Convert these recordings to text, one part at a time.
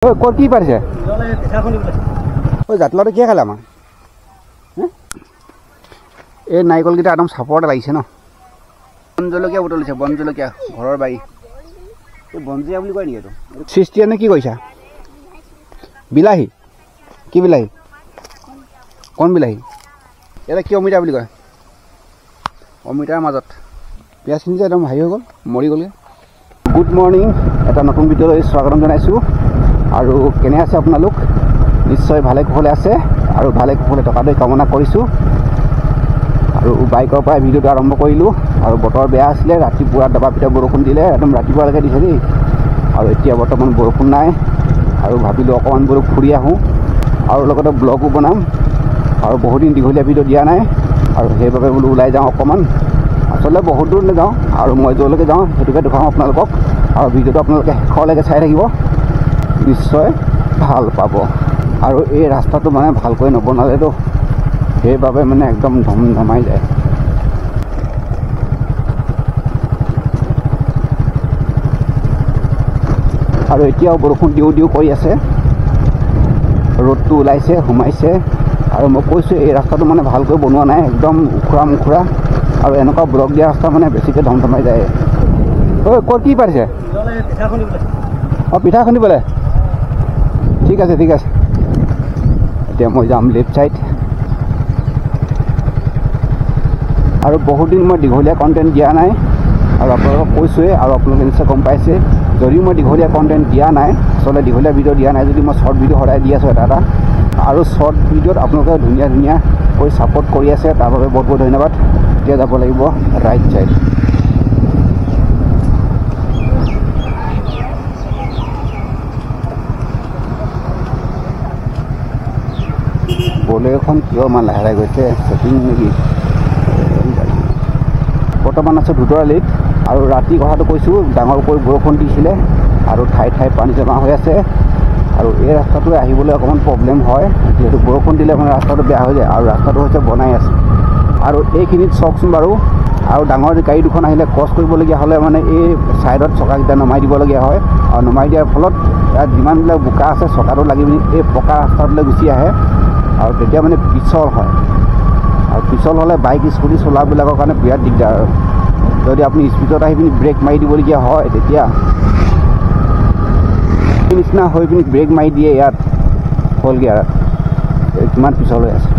ক'ত কি পাৰিছে জাতিলাওটো কিয় খালে আমাৰ এই নাৰিকলকেইটা একদম চাপৰতে লাগিছে ন বন জলকীয়া বুটলিছে বন জলকীয়া ঘৰৰ বাৰী এই বনজীয়া বুলি কয় নেকি এইটো সৃষ্টিয়ানে কি কৰিছা বিলাহী কি বিলাহী কোন বিলাহী এটা কি অমিতা বুলি কয় অমিতাৰ মাজত পিঁয়াজখিনি যে একদম হেৰি হৈ গ'ল মৰি গ'লগৈ গুড মৰ্ণিং এটা নতুন ভিডিঅ'লৈ স্বাগতম জনাইছোঁ আৰু কেনে আছে আপোনালোক নিশ্চয় ভালে কুশলে আছে আৰু ভালে কুশলে থকাটোৱে কামনা কৰিছোঁ আৰু বাইকৰ পৰা ভিডিঅ'টো আৰম্ভ কৰিলোঁ আৰু বতৰ বেয়া আছিলে ৰাতিপুৱা দবাপিটা বৰষুণ দিলে একদম ৰাতিপুৱালৈকে দিছে দেই আৰু এতিয়া বৰ্তমান বৰষুণ নাই আৰু ভাবিলোঁ অকণমান বোলো ফুৰি আহোঁ আৰু লগতে ব্লগো বনাম আৰু বহুদিন দীঘলীয়া ভিডিঅ' দিয়া নাই আৰু সেইবাবে বোলো ওলাই যাওঁ অকণমান আচলতে বহুত দূৰ নাযাওঁ আৰু মই য'লৈকে যাওঁ সেইটোকে দেখাওঁ আপোনালোকক আৰু ভিডিঅ'টো আপোনালোকে শেষলৈকে চাই থাকিব নিশ্চয় ভাল পাব আৰু এই ৰাস্তাটো মানে ভালকৈ নবনালেতো সেইবাবে মানে একদম ধমধমাই যায় আৰু এতিয়াও বৰষুণ দিওঁ দিওঁ কৰি আছে ৰ'দটো ওলাইছে সোমাইছে আৰু মই কৈছোঁ এই ৰাস্তাটো মানে ভালকৈ বনোৱা নাই একদম উখুৰা মুখুৰা আৰু এনেকুৱা ব্লক দিয়া ৰাস্তা মানে বেছিকৈ ধমধমাই যায় ঐ ক'ত কি পাৰিছে অঁ পিঠা খুন্দিবলৈ ঠিক আছে এতিয়া মই যাম লেফ্ট ছাইড আৰু বহুত দিন মই দীঘলীয়া কণ্টেণ্ট দিয়া নাই আৰু আপোনালোকক কৈছোঁৱেই আৰু আপোনালোকে নিশ্চয় গম পাইছে যদিও মই দীঘলীয়া কণ্টেণ্ট দিয়া নাই আচলতে দীঘলীয়া ভিডিঅ' দিয়া নাই যদি মই শ্বৰ্ট ভিডিঅ' সদায় দি আছোঁ এটা আৰু শ্বৰ্ট ভিডিঅ'ত আপোনালোকে ধুনীয়াকৈ ছাপোৰ্ট কৰি আছে তাৰ বাবে বহুত বহুত ধন্যবাদ এতিয়া যাব লাগিব ৰাইট ছাইড বলেৰোখন কিয় ইমান লাহে লাহে গৈছে চেকিং নেকি বৰ্তমান আছে ধুতৰালিত আৰু ৰাতি কথাটো কৈছোঁ ডাঙৰকৈ বৰষুণ দিছিলে আৰু ঠাই ঠাই পানী জমা হৈ আছে আৰু এই ৰাস্তাটোৱে আহিবলৈ অকণমান প্ৰব্লেম হয় যিহেতু বৰষুণ দিলে মানে ৰাস্তাটো বেয়া হৈ যায় আৰু ৰাস্তাটো হৈছে বনাই আছে আৰু এইখিনিত চাওকচোন বাৰু আৰু ডাঙৰ গাড়ী দুখন আহিলে ক্ৰছ কৰিবলগীয়া হ'লে মানে এই ছাইডত চকাকেইটা নমাই দিবলগীয়া হয় আৰু নমাই দিয়াৰ ফলত ইয়াত যিমানবিলাক বোকা আছে চকাটো লাগি পিনি এই পকা ৰাস্তাটোলৈ গুচি আহে আৰু তেতিয়া মানে পিছল হয় আৰু পিছল হ'লে বাইক স্কুটি চলাবিলাকৰ কাৰণে বিৰাট দিগদাৰ আৰু যদি আপুনি স্পীডত আহি পিনি ব্ৰেক মাৰি দিবলগীয়া হয় তেতিয়া নিচিনা হৈ পিনি ব্ৰেক মাৰি দিয়ে ইয়াত হ'লগৈ আৰু কিমান পিছল হৈ আছে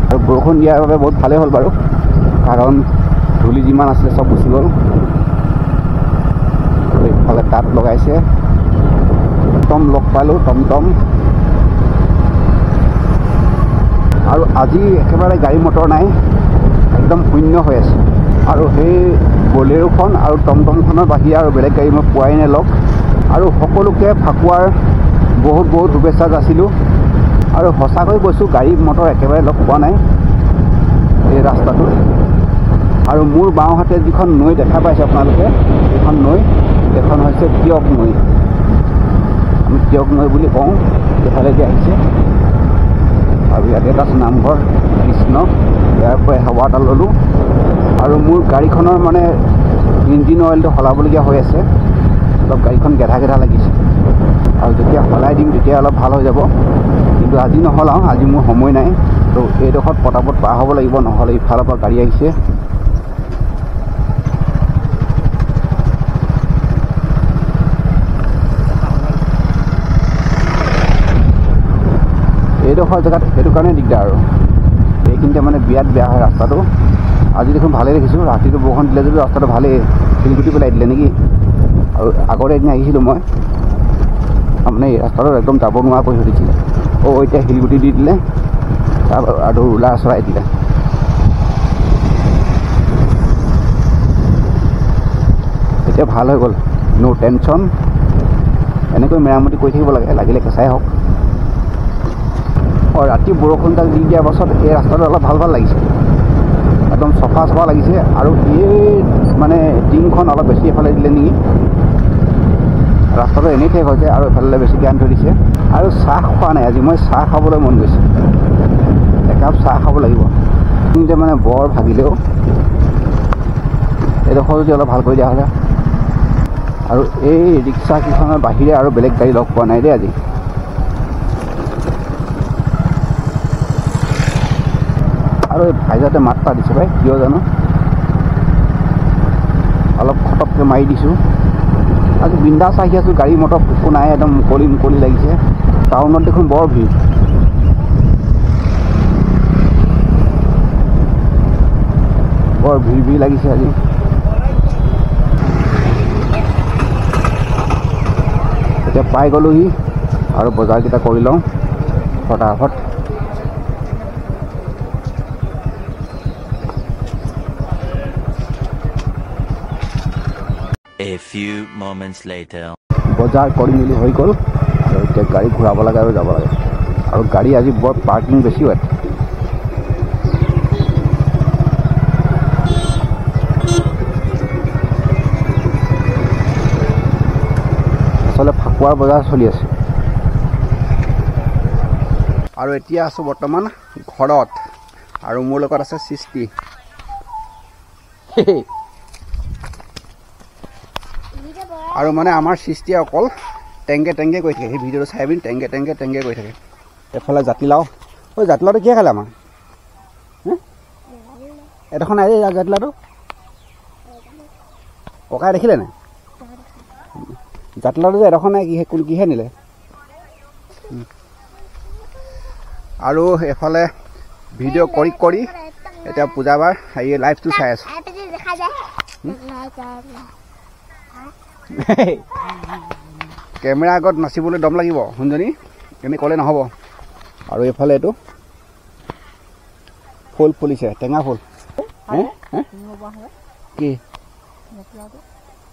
আৰু বৰষুণ দিয়াৰ বাবে বহুত ভালেই হ'ল বাৰু কাৰণ ধূলি যিমান আছিলে চব গুচি গ'ল আৰু এইফালে তাত লগাইছে টম লগ পালোঁ টমটম আৰু আজি একেবাৰে গাড়ী মটৰ নাই একদম শূন্য হৈ আছে আৰু সেই বলেৰোখন আৰু টমটমখনৰ বাহিৰে আৰু বেলেগ গাড়ী মই পোৱাই নাই লগ আৰু সকলোকে ফাকুৱাৰ বহুত বহুত শুভেচ্ছা যাচিলোঁ আৰু সঁচাকৈ কৈছোঁ গাড়ী মটৰ একেবাৰে লগ পোৱা নাই এই ৰাস্তাটোত আৰু মোৰ বাওঁহাতে যিখন নৈ দেখা পাইছে আপোনালোকে এইখন নৈ এইখন হৈছে তিয়ক নৈ আমি তিয়ক নৈ বুলি কওঁ এইফালেদি আহিছে আৰু ইয়াতে এটা আছে নামঘৰ কৃষ্ণ ইয়াৰ পৰাই হাৱা এটা ল'লোঁ আৰু মোৰ গাড়ীখনৰ মানে ইঞ্জিন অইলটো সলাবলগীয়া হৈ আছে অলপ গাড়ীখন গেধা লাগিছে আৰু যেতিয়া সলাই দিম তেতিয়া অলপ ভাল হৈ যাব কিন্তু আজি নহলাওঁ আজি মোৰ সময় নাই তো এইডোখৰত পটাপট পাৰ হ'ব লাগিব নহ'লে ইফালৰ পৰা গাড়ী আহিছে এইডোখৰ জেগাত সেইটো কাৰণে দিগদাৰ আৰু এইখিনিতে মানে বিৰাট বেয়া হয় ৰাস্তাটো আজি দেখোন ভালেই দেখিছোঁ ৰাতিটো বৰষুণ দিলে যদি ৰাস্তাটো ভালেই শিলগুটি পেলাই দিলে নেকি আৰু আগতে এদিন আহিছিলোঁ মই আপোনাৰ এই ৰাস্তাটো একদম যাব নোৱাৰা কৰি থৈ দিছিলে এতিয়া শিলগুটি দি দিলে তাৰ আৰু ৰোলাৰ চৰাই দিলে এতিয়া ভাল হৈ গ'ল ন' টেনশ্যন এনেকৈ মেৰামতি কৰি থাকিব লাগে লাগিলে কেঁচাই হওক ৰাতি বৰষুণজাক দি দিয়াৰ পাছত এই ৰাস্তাটো অলপ ভাল লাগিছে একদম চফা লাগিছে আৰু এই মানে টিংখন অলপ বেছি এফালে দিলে নেকি ৰাস্তাটো এনেই ঠেক হৈছে আৰু এফালে বেছি জ্ঞান থৈ দিছে আৰু চাহ খোৱা নাই আজি মই চাহ খাবলৈ মন গৈছে একাপ চাহ খাব লাগিব কিন্তু মানে বৰ ভাগিলেও এইডোখৰ যদি অলপ ভাল কৰি দিয়া হ'লে আৰু এই ৰিক্সা কেইখনৰ বাহিৰে আৰু বেলেগ গাড়ী লগ পোৱা নাই দেই আজি। আৰু এই ভাইজাতে মাতটা দিছে ভাই, কিয় জানো অলপ খটককৈ মাৰি দিছোঁ। আজি বিন্দাছ আহি আছোঁ, গাড়ী মটৰ একো নাই, একদম মুকলি মুকলি লাগিছে। টাউনত দেখোন বৰ ভিৰ। বৰ ভিৰ ভিৰ লাগিছে আজি। এতিয়া পাই গ'লোহি আৰু বজাৰকেইটা কৰি লওঁ ফটাফট। A few moments later. বজাৰ কৰি মেলি হৈ গ'ল আৰু এতিয়া গাড়ী ঘূৰাব লাগে আৰু যাব লাগে। আৰু গাড়ী আজি বৰ পাৰ্কিং বেছি হয়। আচলতে ফাকুৱাৰ বজাৰ চলি আছে। আৰু এতিয়া আছোঁ বৰ্তমান ঘৰত, আৰু মোৰ লগত আছে সৃষ্টি। আৰু মানে আমাৰ সৃষ্টিয়ে অকল টেংকে টেংকে কৰি থাকে, সেই ভিডিঅ'টো চাই পিনি টেংকে টেংকে টেংকে কৰি থাকে। এফালে জাতিলাও, ঐ জাতিলাওটো কিয় খালে আমাৰ? এডোখৰ নাই যে জাতিলাওটো, ককাই দেখিলে নাই? জাতিলাওটো যে এডোখৰ নাই, কিহে নিলে? আৰু এফালে ভিডিঅ' কৰি কৰি এতিয়া পূজাবাৰ হেৰি লাইভটো চাই আছোঁ। কেমেৰা আগত নাচিবলৈ দম লাগিব শুনজনী, এনে ক'লে নহ'ব। আৰু এইফালে এইটো ফুল ফুলিছে, টেঙা ফুল। কি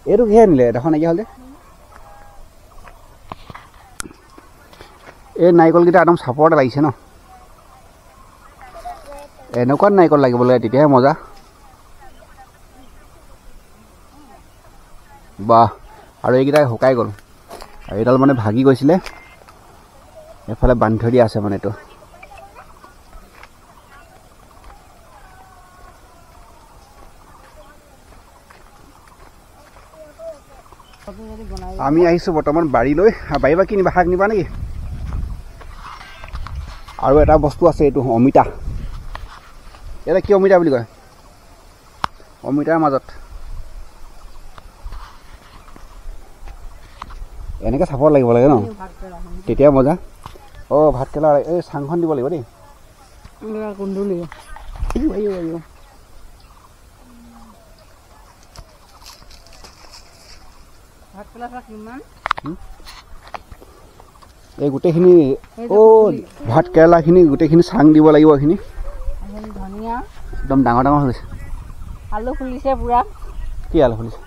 এইটো কিহে নিলে? এডোখৰ নাইকিয়া হ'ল যে। এই নাৰিকলকেইটা একদম চাপৰতে লাগিছে ন। এনেকুৱা নাৰিকল লাগিব লাগে, তেতিয়াহে মজা। বাহ, আৰু এইকেইটা শুকাই গ'ল, আৰু এইডাল মানে ভাগি গৈছিলে, এফালে বান্ধি থৈ দিয়া আছে মানে এইটো। আমি আহিছোঁ বৰ্তমান বাৰীলৈ। বাৰীৰ পৰা কি নিবা? শাক নিবা নেকি? আৰু এটা বস্তু আছে, এইটো অমিতা। ইয়াতে কি অমিতা বুলি কয়? অমিতাৰ মাজত এনেকৈ চাপৰ লাগিব লাগে ন, তেতিয়া মজা। অঁ, ভাতকেৰেলা এই চাংখন দিব লাগিব দেই। এই গোটেইখিনি ভাত কেৰেলাখিনি গোটেইখিনি চাং দিব লাগিব। এইখিনি একদম ডাঙৰ ডাঙৰ হৈছে। আলু ফুলিছে পুৰা। কি আলু ফুলিছে?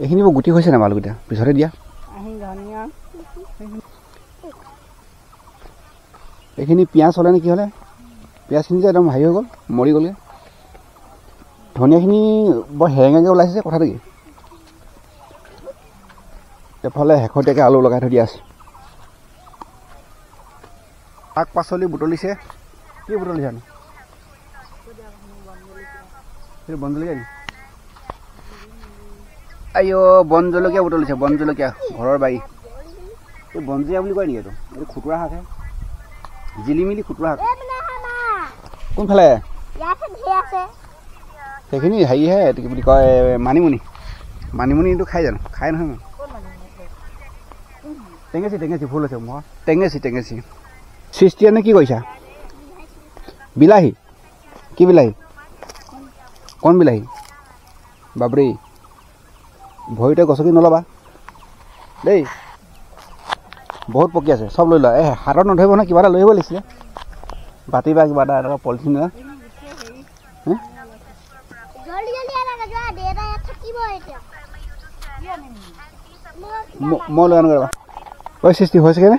এইখিনি বৰ গুটি হৈছে নাই? আলুকেইটা পিছতে দিয়া। এইখিনি পিঁয়াজ হ'লে নে কি হ'লে? পিঁয়াজখিনি যে একদম হেৰি হৈ গ'ল, মৰি গ'লগৈ। ধনিয়াখিনি বৰ হেৰেঙাকৈ ওলাইছে, কথাটো কি? এফালে শেহতীয়াকৈ আলু লগাই থৈ দিয়া আছে। শাক পাচলি বুটলিছে। কি বুটলিছে? সেইটো বন জলকীয়া নি? আইঅ, বন জলকীয়া বুটলিছে, বন জলকীয়া, ঘৰৰ বাৰী। এই বনজীয়া বুলি কয় নেকি এইটো? এইটো খুতুৰা শাকহে, জিলিমিলি খুতুৰা শাক। কোনফালে? সেইখিনি হেৰিহে, এইটো কি বুলি কয়, মানিমুনি। মানিমুনিটো খাই জানো? খাই নহয় মই। টেঙেচি টেঙেচি ফুল আছে মোৰ। টেঙেচি টেঙেচি। সৃষ্টিয়েনে কি কৰিছা? বিলাহী? কি বিলাহী? কোন বিলাহী? বাবৰি, ভৰিতে গছকি নল'বা দেই, বহুত পকি আছে। চব লৈ লোৱা। এই হাতত নধৰিব নহয়, কিবা এটা লৈ আহিব লাগিছিলে, বাতি বা কিবা এটা, এনেকুৱা পলিথিন এটা। মই লৈ আনোগৈ ৰ'বা। ঐ সৃষ্টি হৈছেগৈনে?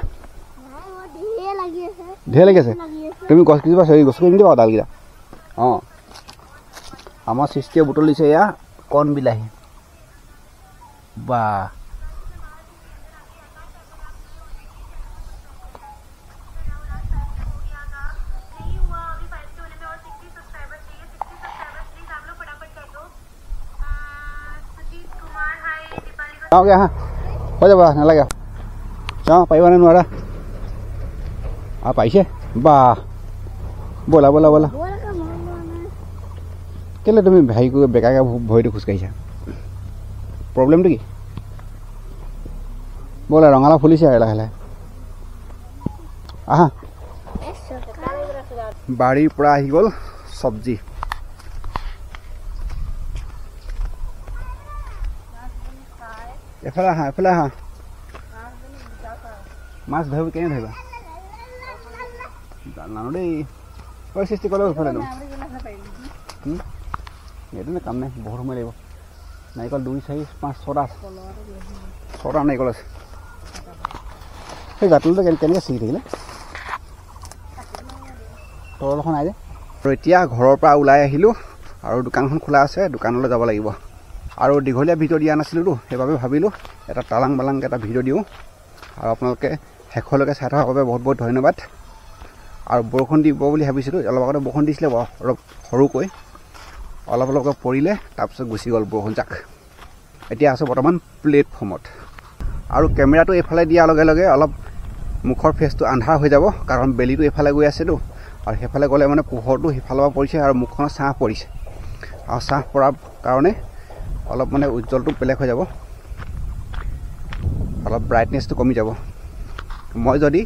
ঢেৰ লাগি আছে। তুমি গছ কেইজোপা গছকি নিদিবা ডালকেইটা। অঁ, আমাৰ সৃষ্টিয়ে বুটলিছে এয়া কণ বিলাহী। বা, যাওঁগৈ আহা হৈ যাব নালাগে যাওঁ পাৰিবানে নোৱাৰা পাৰিছে বা ব'লা ব'লা ব'লা কেলৈ তুমি হেৰি কৰি বেকাকৈ ভৰিটো খোজকাঢ়িছা প্ৰব্লেমটো কি ব'লা ৰঙালাও ফুলিছে আৰু লাহে লাহে আহা বাৰীৰ পৰা আহি গ'ল চব্জি এফালে আহা মাছ ধৰিব কেনে ধৰিবা জানো দেই সৃষ্টি ক'লেও এইফালে এইটো নে কাম নাই বহুত সময় লাগিব নাৰিকল 2 4 5 6টা আছে 6টা নাৰিকল আছে সেই জাতলটো কেনেকৈ ছিগি থাকিলে তলখন নাই যে আৰু এতিয়া ঘৰৰ পৰা ওলাই আহিলোঁ আৰু দোকানখন খোলা আছে দোকানলৈ যাব লাগিব আৰু দীঘলীয়া ভিডিঅ' দিয়া নাছিলোঁতো সেইবাবে ভাবিলোঁ এটা তালাং বালাংকৈ এটা ভিডিঅ' দিওঁ আৰু আপোনালোকে শেষলৈকে চাই থকাৰ বাবে বহুত বহুত ধন্যবাদ আৰু বৰষুণ দিব বুলি ভাবিছিলোঁ অলপ আগতে বৰষুণ দিছিলে বাৰু অলপ সৰুকৈ অলপকৈ পৰিলে তাৰপিছত গুচি গ'ল বৰষুণ যাক এতিয়া আছোঁ বৰ্তমান প্লেটফৰ্মত আৰু কেমেৰাটো এইফালে দিয়াৰ লগে লগে অলপ মুখৰ ফেচটো আন্ধাৰ হৈ যাব কাৰণ বেলিটো এইফালে গৈ আছেতো আৰু সেইফালে গ'লে মানে পোহৰটো সিফালৰ পৰা পৰিছে আৰু মুখখনত ছাঁ পৰিছে আৰু ছাঁ পৰাৰ কাৰণে অলপ মানে উজ্জ্বলটো বেলেগ হৈ যাব অলপ ব্ৰাইটনেছটো কমি যাব মই যদি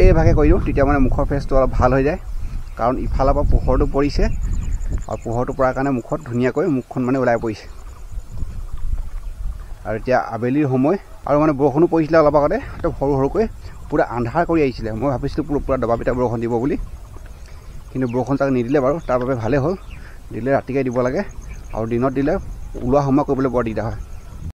এইভাগে কৰি দিওঁ তেতিয়া মানে মুখৰ ফেচটো অলপ ভাল হৈ যায় কাৰণ ইফালৰ পৰা পোহৰটো পৰিছে আৰু পোহৰটো পৰাৰ কাৰণে মুখত ধুনীয়াকৈ মুখখন মানে ওলাই পৰিছে আৰু এতিয়া আবেলিৰ সময় আৰু মানে বৰষুণো পৰিছিলে অলপ আগতে তো সৰু সৰুকৈ পুৰা আন্ধাৰ কৰি আহিছিলে মই ভাবিছিলোঁ পুৰা দবা পিটা বৰষুণ দিব বুলি কিন্তু বৰষুণ তাক নিদিলে বাৰু তাৰ বাবে ভালেই হ'ল দিলে ৰাতিকৈ দিব লাগে আৰু দিনত দিলে ওলোৱা সময় কৰিবলৈ বৰ দিগদাৰ হয়